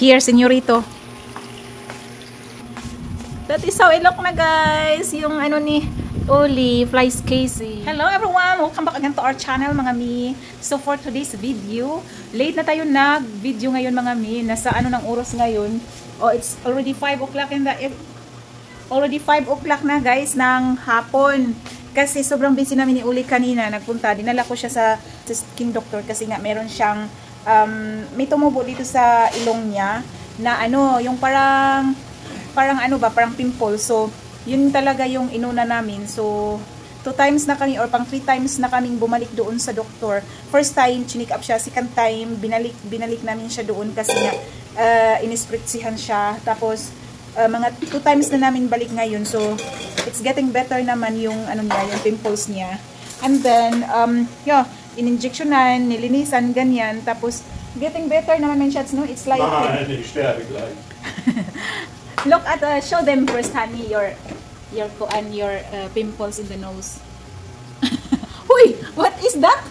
Here, senyorito. That is how it look na, guys. Yung ano ni Uli, Flies Casey. Hello everyone! Welcome back again to our channel, mga mi. So for today's video, late na tayo nag-video ngayon, mga mi. Nasa ano ng oras ngayon? Oh, it's already 5 o'clock in the... Already 5 o'clock na, guys, ng hapon. Kasi sobrang busy namin ni Uli kanina. Nagpunta, dinala ko siya sa skin doctor kasi nga meron siyang... may tumubo dito sa ilong niya na ano, yung parang ano ba, parang pimple. So, yun talaga yung inuna namin. So, 2 times na kami or pang 3 times na kaming bumalik doon sa doktor. First time, chinik up siya. Second time, binalik namin siya doon kasi nga inispritzihan siya. Tapos, mga 2 times na namin balik ngayon. So, it's getting better naman yung ano niya, yung pimples niya. And then, yeah, in-injectionan, nilinisan, ganyan. Tapos, getting better naman yung shots, no? It's like... ich sterbe gleich. Look at, show them first, honey, your pimples in the nose. Uy, what is that?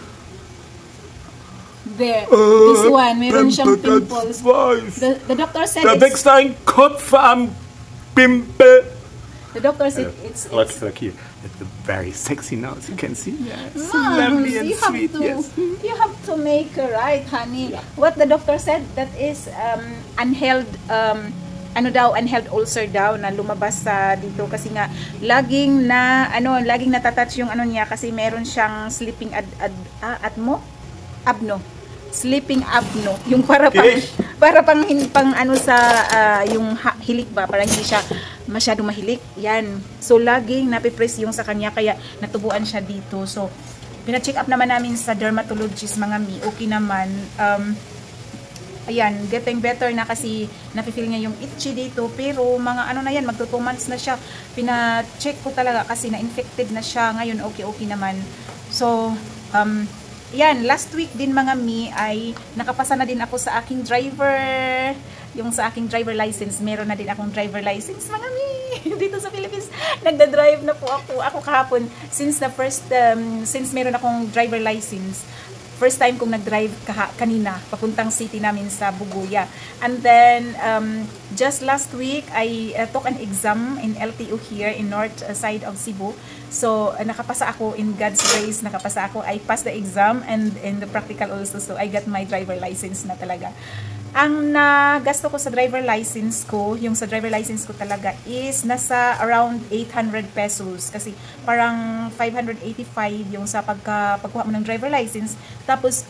There, this one, meron siyang pimples. The doctor said da wächst ein Kopf am Pimpel. The doctor said it's Look here. It's very sexy now, as you can see. Yeah, it's Moms, lovely and sweet. Yes. You have to make her right, honey. Yeah. What the doctor said, that is unhealed, unhealed ulcer daw na lumabas sa dito kasi nga laging natatouch yung ano niya kasi meron siyang sleeping sleeping apno, yung para pang ano sa yung hilik ba, para hindi siya masyado mahilik. Yan. So laging napipress yung sa kanya kaya natubuan siya dito. So pina-check up naman namin sa dermatologist, mga mi. Okay naman. Ayan, getting better na kasi nafe-feel niya yung itchy dito, pero mga ano na yan, magto 2 months na siya. Pina-check ko talaga kasi na-infected na siya. Ngayon okay naman. So yan, last week din, mga mi, ay nakapasa na din ako sa aking driver. Yung sa aking driver license, meron na din akong driver license, mga mi. Dito sa Philippines, nagda-drive na po ako kahapon. Since meron akong driver license, first time kong nag-drive kanina, papuntang city namin sa Buguya. And then, just last week, I took an exam in LTO here in north side of Cebu. So, nakapasa ako in God's grace, nakapasa ako. I passed the exam and in the practical also. So, I got my driver license na talaga. Ang nagasto ko sa driver license ko, yung sa driver license ko talaga is nasa around 800 pesos. Kasi parang 585 yung sa pagkuha mo ng driver license. Tapos,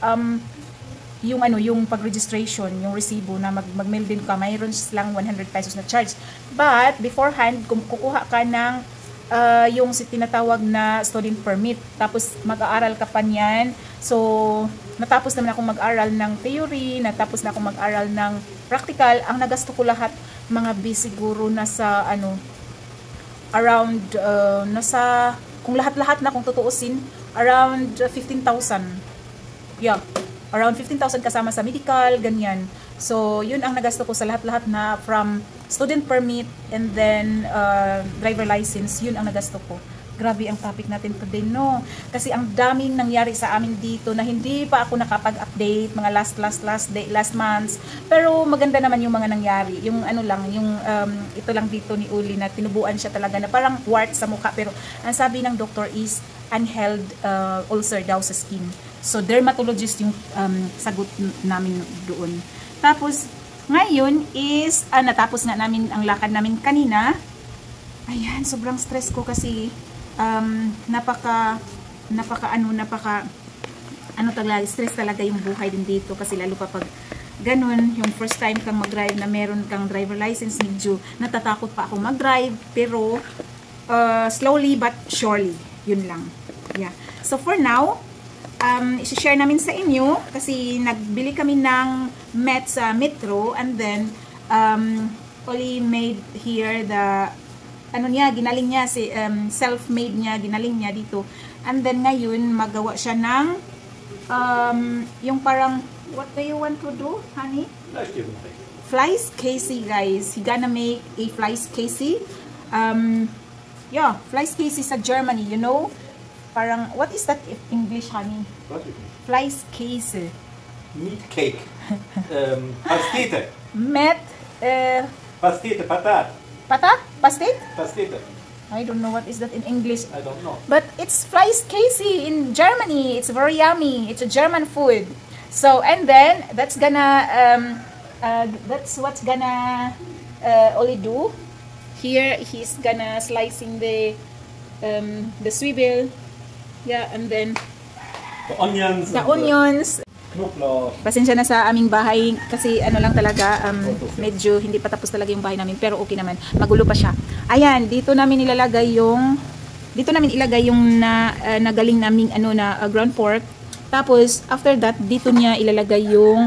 yung pag-registration, yung resibo na mag-mail din ka, mayroon lang 100 pesos na charge. But, beforehand, kukuha ka ng yung tinatawag na student permit. Tapos, mag-aaral ka pa niyan. So, natapos naman akong mag-aral ng theory, natapos na akong mag-aral ng practical. Ang nagasto ko lahat, mga B, siguro nasa, around, kung lahat-lahat na kung tutuusin, around 15,000. Yeah, around 15,000 kasama sa medical, ganyan. So, yun ang nagasto ko sa lahat-lahat na from student permit and then driver license, yun ang nagasto ko. Grabe ang topic natin today, no? Kasi ang daming nangyari sa amin dito na hindi pa ako nakapag-update, mga last months. Pero maganda naman yung mga nangyari. Yung ito lang dito ni Uli na tinubuan siya talaga na parang wart sa mukha. Pero ang sabi ng doctor is unhealed ulcer daw sa skin. So, dermatologist yung sagot namin doon. Tapos, ngayon is, natapos nga namin ang lakad namin kanina. Ayan, sobrang stress ko kasi stress talaga yung buhay din dito kasi lalo pa pag ganun, yung first time kang mag-drive na meron kang driver license, medyo natatakot pa ako mag-drive, pero slowly but surely, yun lang. Yeah. So for now, i-share namin sa inyo kasi nagbili kami ng met sa Metro and then Oli made here the ginaling niya self-made niya, ginaling niya dito. And then ngayon magawa siya ng yung parang what do you want to do, honey? Flies Casey, guys. He gonna make a Flies Casey. Yeah, Flies Casey sa Germany, you know? Parang, what is that in English, honey? What? Flies Casey. Meat cake. Pastete. met Pastete, patat. pata? Pastit? Pastete. I don't know what is that in English. I don't know. But it's Fleischkäse in Germany. It's very yummy. It's a German food. So, and then that's gonna that's what's gonna Oli do. Here he's gonna slicing the swivel. Yeah, and then The onions. the onions. Knoblauch. Pasensya na sa aming bahay kasi ano lang talaga, medyo hindi pa tapos talaga yung bahay namin, pero okay naman, magulo pa siya. Ayan, dito namin ilagay yung nagaling naming ground pork. Tapos after that, dito niya ilalagay yung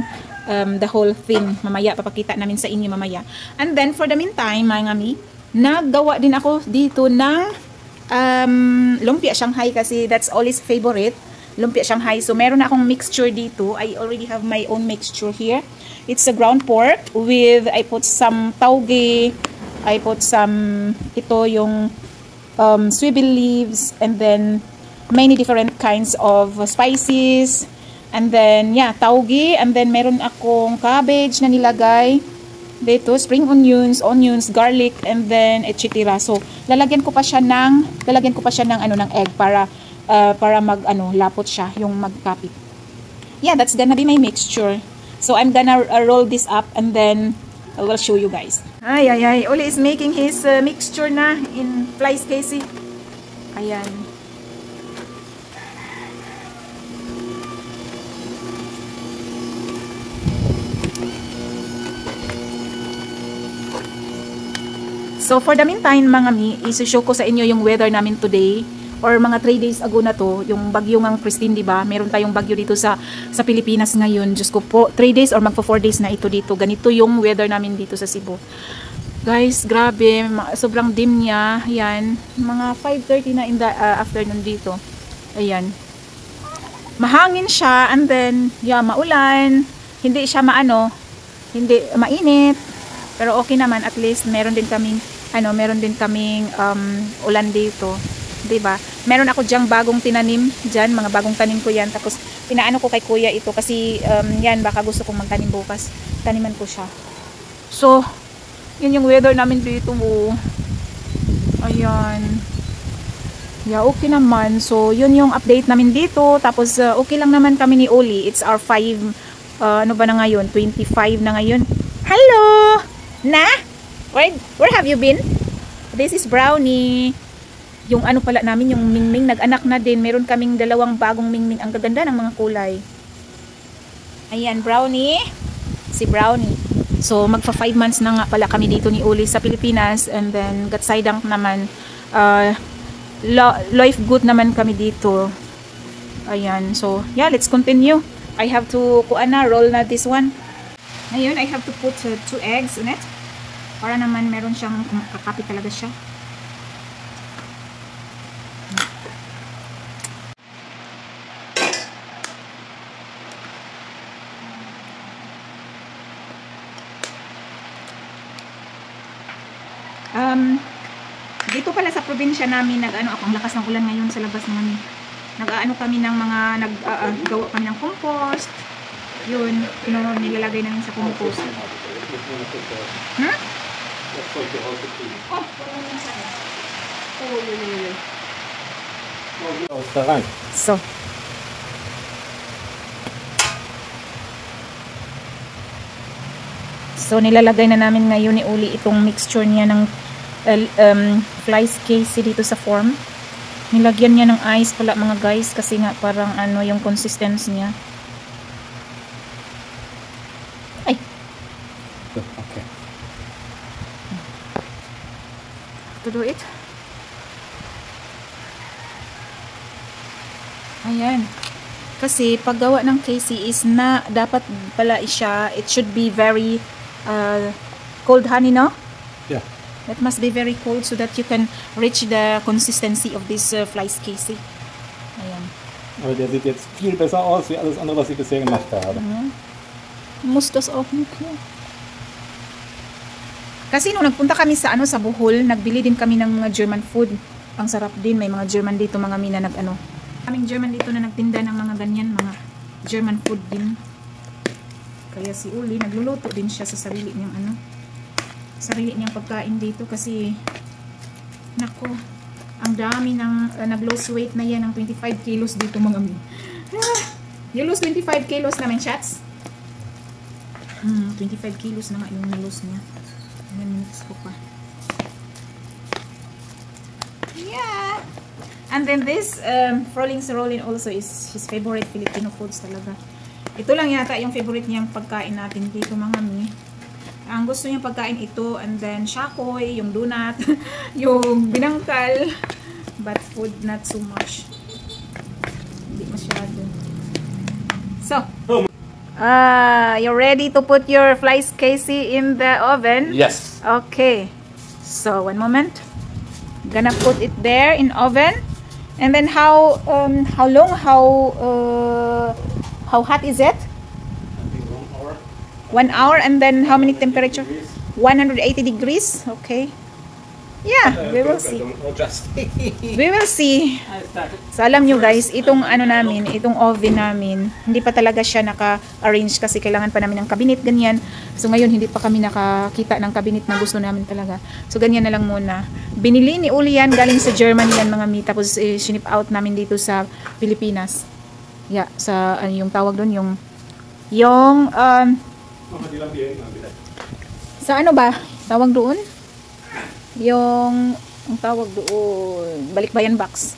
the whole thing. Mamaya papakita namin sa inyo mamaya. And then for the meantime, mga ngami, naggawa din ako dito ng lumpia Shanghai kasi that's Oli's favorite. Lumpia Shanghai. So, meron akong mixture dito. I already have my own mixture here. It's a ground pork with, I put some tauge, I put some, ito yung swivel leaves, and then many different kinds of spices. And then, yeah, tauge. And then, meron akong cabbage na nilagay. Dito, spring onions, garlic, and then etc. So, lalagyan ko pa siya ng egg para lapot siya, yung magkapit. Yeah, that's gonna be my mixture. So I'm gonna roll this up and then I will show you guys. Ay, Oli is making his mixture na in Fleischkäse. Ayan. So for the meantime, mga mi, isi-show ko sa inyo yung weather namin today. Or mga 3 days ago na to, yung bagyo ng Christine, di ba? Meron tayong bagyo dito sa Pilipinas ngayon. Diyos ko po, 3 days or magpo 4 days na ito dito. Ganito yung weather namin dito sa Cebu. Guys, grabe, sobrang dim niya. Ayan, mga 5:30 na in the afternoon dito. Ayan. Mahangin siya, and then, yeah, maulan. Hindi siya hindi mainit. Pero okay naman, at least meron din kaming ulan dito. Diba? Meron ako diyang bagong tinanim dyan, mga bagong tanim ko yan, tapos pinaano ko kay kuya ito kasi yan, baka gusto kong magtanim bukas, taniman ko siya. So yun yung weather namin dito. Ayan, yeah, okay naman. So yun yung update namin dito, tapos okay lang naman kami ni Oli. It's our 5 ano ba na ngayon, 25 na ngayon. Hello na, where have you been? This is Brownie. Yung ano pala namin, yung Mingming, nag-anak na din. Meron kaming 2 bagong Mingming. Ang gaganda ng mga kulay. Ayan, Brownie. Si Brownie. So, magpa 5 months na nga pala kami dito ni Uli sa Pilipinas. And then, Gatsaydang naman. Life good naman kami dito. Ayan. So, yeah, let's continue. I have to, roll na this one. Ngayon, I have to put 2 eggs on it. Para naman meron siyang, kakapit talaga siya. Dito pala sa probinsya namin, ang lakas ng ulan ngayon sa labas naman. Kami ng mga, gawa kami ng compost. Yun, nilalagay namin sa compost. So, nilalagay na namin ngayon ni Uli itong mixture niya ng Fleischkäse dito sa form. Nilagyan niya ng ice pala mga guys kasi nga parang yung consistency niya. Ay. Okay. To do it. Ayan. Kasi paggawa ng KC is na dapat pala siya, it should be very cold honey, no? Yeah. It must be very cold so that you can reach the consistency of this Fleischkäse. Ayan. Aber der sieht jetzt viel besser aus wie alles andere, was ich bisher gemacht habe. Muss das auch nicht. Kasi nung nagpunta kami sa sa Bohol, nagbili din kami ng mga German food. Ang sarap din, may mga German dito, mga mina kaming German dito na nagtinda ng mga ganyan, mga German food din. Kaya si Uli, nagluluto din siya sa sarili niyang sarili niyang pagkain dito kasi nako, ang dami ng nag-lose weight na yan ng 25 kilos dito mga mi. You lose 25 kilos naman, shots? 25 kilos na nga yung nilose niya. Ayan, minutes ko pa. Yeah! And then this, Frolings Rollin also is his favorite Filipino foods talaga. Ito lang yata yung favorite niyang pagkain natin dito mga mi. Ang gusto niyang pagkain ito, and then shakoy, yung donut, yung binangkal, but food not so much. Hindi masyado. So, you're ready to put your flies, Casey, in the oven? Yes. Okay. So, one moment. Gonna put it there in oven. And then how long, how hot is it? I think 1 hour. 1 hour, and then how many temperature? 180 degrees. Okay. Yeah, we will see. We will see. So alam nyo guys, itong namin, itong oven namin, hindi pa talaga siya naka-arrange kasi kailangan pa namin ng cabinet, ganyan. So ngayon hindi pa kami nakakita ng cabinet na gusto namin talaga. So ganyan na lang muna. Binili ni Uli yan, galing sa Germany yan mga mi, tapos sinip out namin dito sa Pilipinas. Yeah, sa yung tawag doon, yung sa ano ba? Tawag doon? Yung ang tawag doon, balikbayan box.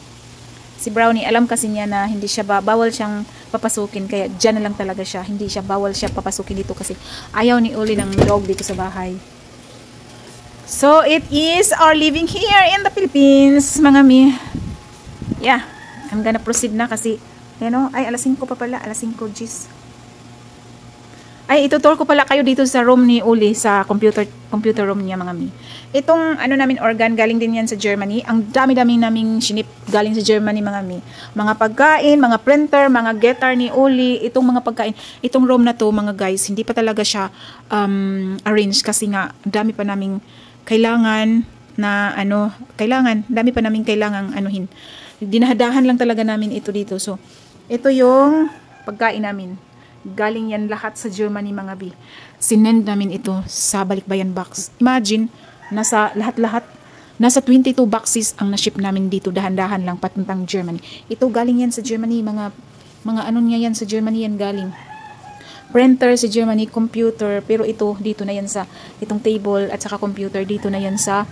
Si Brownie, alam kasi niya na hindi siya bawal siyang papasukin, kaya dyan na lang talaga siya. Hindi siya bawal siya papasukin dito kasi ayaw ni Uli ng dog dito sa bahay. So it is our living here in the Philippines, mga mi. Yeah, I'm gonna proceed na kasi ay alas 5 pa pala, alas 5 G's. Ay, itutur ko pala kayo dito sa room ni Uli, sa computer room niya mga mi. Itong namin organ, galing din yan sa Germany. Ang dami-daming naming sinip galing sa Germany mga mi. Mga pagkain, mga printer, mga guitar ni Uli, itong mga pagkain. Itong room na to mga guys, hindi pa talaga siya arrange kasi nga dami pa naming kailangan na dami pa naming kailangang anuhin. Dinahadahan lang talaga namin ito dito. So, ito yung pagkain namin. Galing yan lahat sa Germany mga bi. Sinend namin ito sa balikbayan box. Imagine, nasa lahat-lahat, nasa 22 boxes ang na-ship namin dito. Dahan-dahan lang papuntang Germany. Ito galing yan sa Germany. Mga ano niya yan sa Germany yan galing. Printer sa Germany, computer. Pero ito, dito na yan sa itong table at saka computer. Dito na yan sa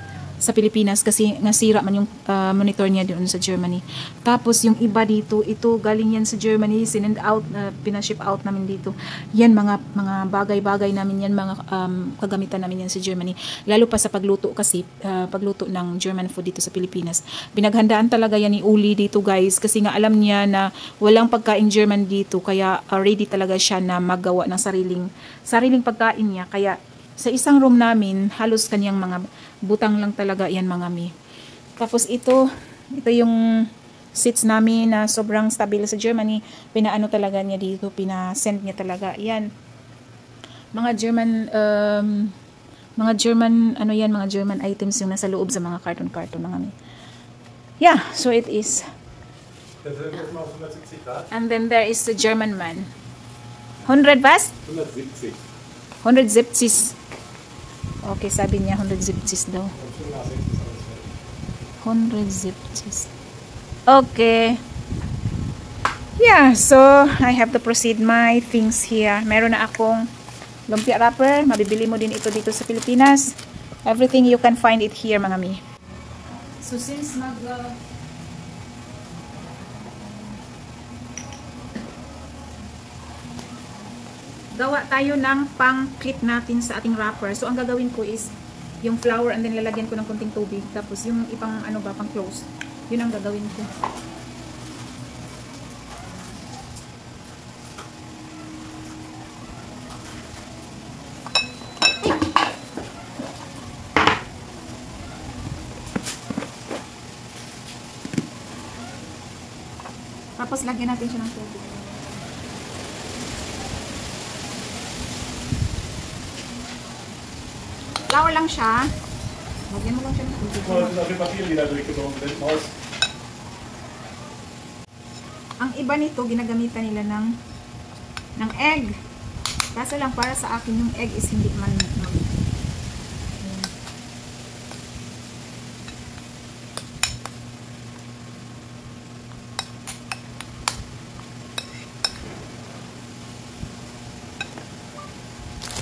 Pilipinas kasi nasira man yung monitor niya doon sa Germany. Tapos yung iba dito, ito galing yan sa Germany, sinend out, pinaship out namin dito. Yan mga bagay-bagay namin yan, mga kagamitan namin yan sa Germany. Lalo pa sa pagluto kasi, pagluto ng German food dito sa Pilipinas. Pinaghandaan talaga yan ni Uli dito guys kasi nga alam niya na walang pagkain German dito kaya ready talaga siya na magawa ng sariling pagkain niya. Kaya sa isang room namin, halos kanyang mga butang lang talaga yan mga mi. Tapos ito yung seats namin na sobrang stable sa Germany. Pinaano talaga niya dito, pinasend niya talaga. Yan. Mga German items yung nasa loob sa mga carton mga mi. Yeah, so it is. And then there is the German man. 100 was? 170. 170. Okay, sabi niya 170 daw. 170. Okay. Yeah, so I have to proceed my things here. Meron na akong lumpia wrapper. Mabibili mo din ito dito sa Pilipinas. Everything you can find it here, mga mi. So since gawa tayo ng pang-clip natin sa ating wrapper. So, ang gagawin ko is yung flour and then lalagyan ko ng konting tubig. Tapos, yung ipang pang-close. Yun ang gagawin ko. Tapos, lagyan natin siya ng tubig. Flour lang siya. Lagyan mo lang siya ng tubig. Ang iba nito, ginagamitan nila ng egg. Kaso lang para sa akin yung egg is hindi man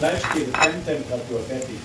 Fleisch steht Temperatur fertig.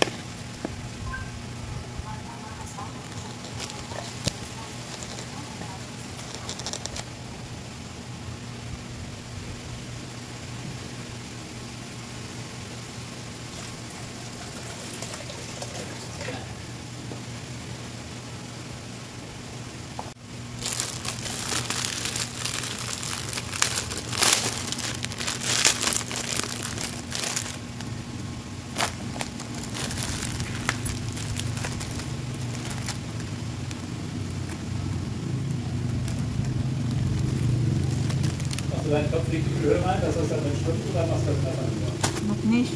Du deinen Topf richtig Öl rein, dass das dann mit schwimmt oder machst du das einfach nur? Noch nicht.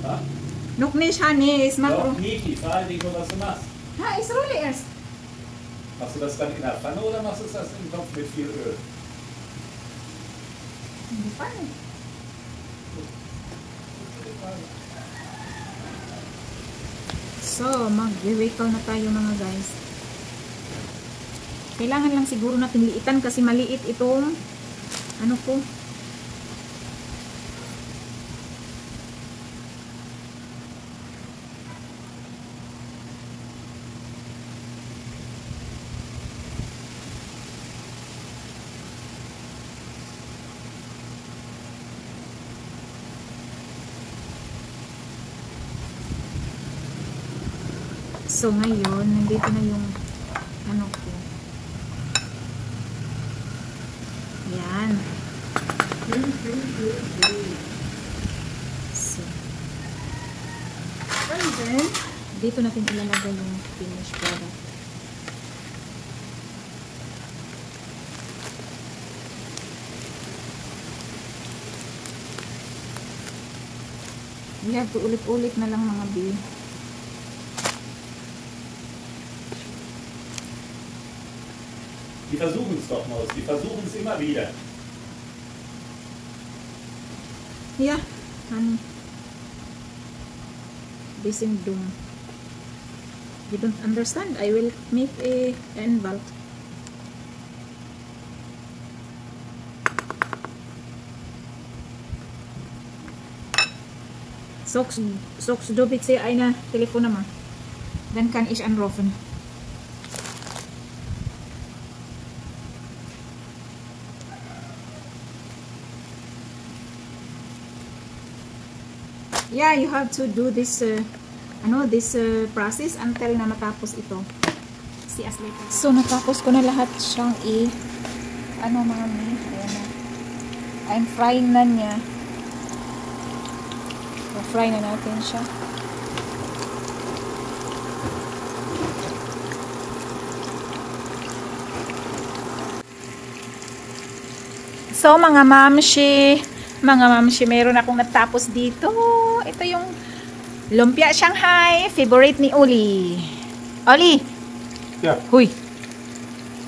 Ha? Noch nicht, honey. Ist Doch, Makro. nicht, die Frage nicht nur, was du machst. Ha, ist Rolle erst. Machst du das dann in der Pfanne oder machst du das im Topf mit viel Öl? Hindi pa eh. So, mag-rewickle na tayo mga guys. Kailangan lang siguro natin liitan kasi maliit itong ano ko. So ngayon, nandito na yung ano ko. Yan. So. And then, dito natin ilalagay yung finished product. We have to ulit-ulit na lang mga B. Die versuchen es doch, Maus. Die versuchen es immer wieder. Yeah, honey. Bisschen dumm. You don't understand? I will make a envelope. Soks du bitte eine Telefonnummer. Dann kann ich anrufen. Yeah, you have to do this process until na matapos ito. See us later. So natapos ko na lahat siyang mga mi. Ayan na. I'm frying na niya. So, fry na natin siya. So mga mamshi, meron akong natapos dito. Ito yung lumpia Shanghai, favorite ni Oli. Oli. Yeah. Huy.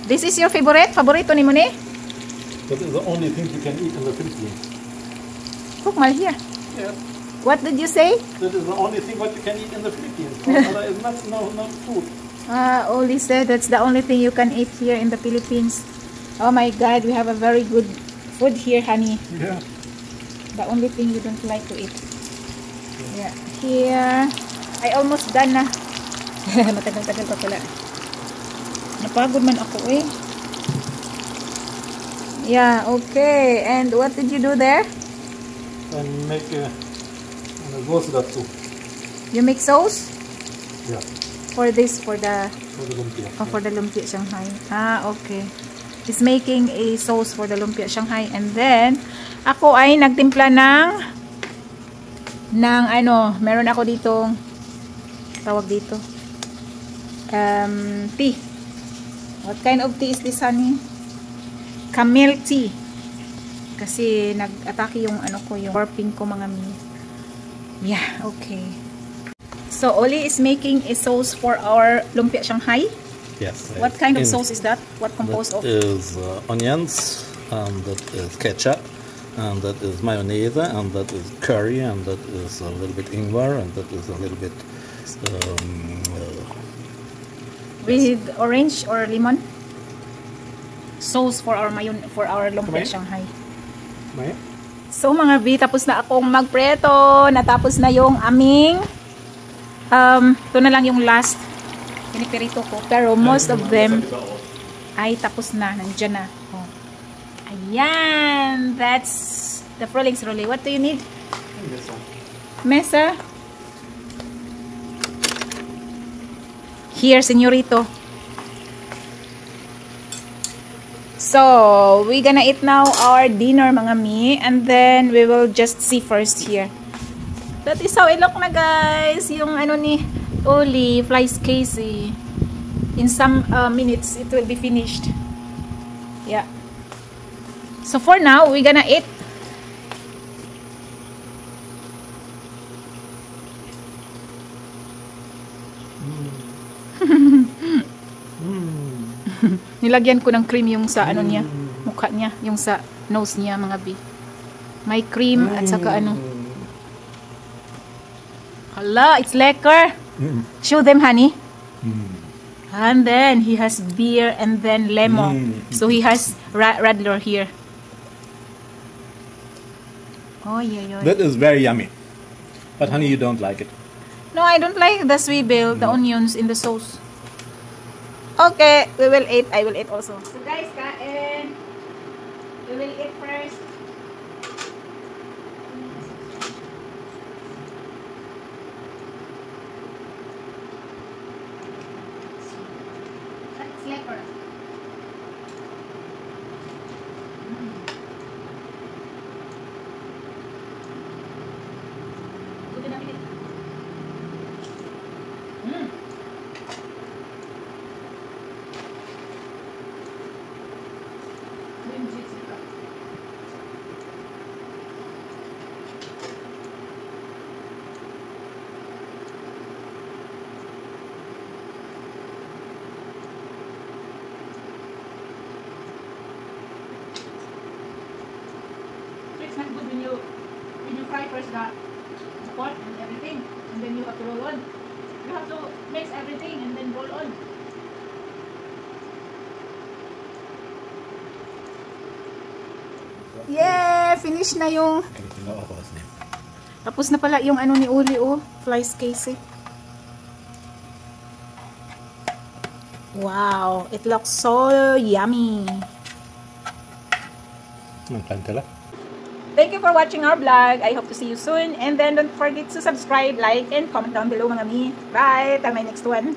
This is your favorite? Favorito ni mo ni? That is the only thing you can eat in the Philippines. Cook mal here. Yes. What did you say? That is the only thing what you can eat in the Philippines. Other is not food. Oli said that's the only thing you can eat here in the Philippines. Oh my God, we have a very good food here, honey. Yeah. The only thing you don't like to eat. Yeah. Here, I almost done na. Matagal-tagal pa pala. Napagod man ako eh. Yeah, okay. And what did you do there? And make a sauce dazu. You make sauce? Yeah. For this, for the lumpia. Oh, for the lumpia Shanghai. Ah, okay. He's making a sauce for the lumpia Shanghai. And then, ako ay nagtimpla ng meron ako ditong tawag dito. Tea. What kind of tea is this, honey? Camel tea. Kasi nag-atake yung yung burping ko mga mi. Yeah, okay. So, Oli is making a sauce for our lumpia Shanghai. Yes. What kind of sauce is that? What composed of? That is onions, and that is ketchup, and that is mayonnaise, and that is curry, and that is a little bit ingwer, and that is a little bit With orange or lemon sauce for our lumpia Shanghai. May? So mga B, tapos na akong magpreto, natapos na yung aming ito na lang yung last pinipirito ko, pero most of them ay tapos na, nandyan na. Oh. Ayan, that's the Frolings Rolly. What do you need? Mesa. Here, senyorito. So, we gonna eat now our dinner, mga mi. And then, we will just see first here. That is how it look na, guys. Yung ano ni Oli, Flies Casey. In some minutes, it will be finished. Yeah. So, for now, we gonna eat. Nilagyan ko ng cream yung sa ano niya, mukha niya, yung sa nose niya, mga B. May cream at saka ano. Hala, it's lekker. Show them, honey. And then he has beer and then lemon. So he has radler here. Oh yeah. That is very yummy. But honey, you don't like it. No, I don't like the swivel, the onions in the sauce. Okay, we will eat. I will eat also. So guys, kain. We will eat first. That's lekker. Good na pilit. It's not good when you fry first the pot and everything, and then you have to roll on. You have to mix everything and then roll on. Yeah, finish na yung. Tapos na pala yung ano ni Uli, oh, Flies Casey. Wow, it looks so yummy. Thank you for watching our vlog. I hope to see you soon. And then don't forget to subscribe, like, and comment down below, mga mi. Bye! Till my next one.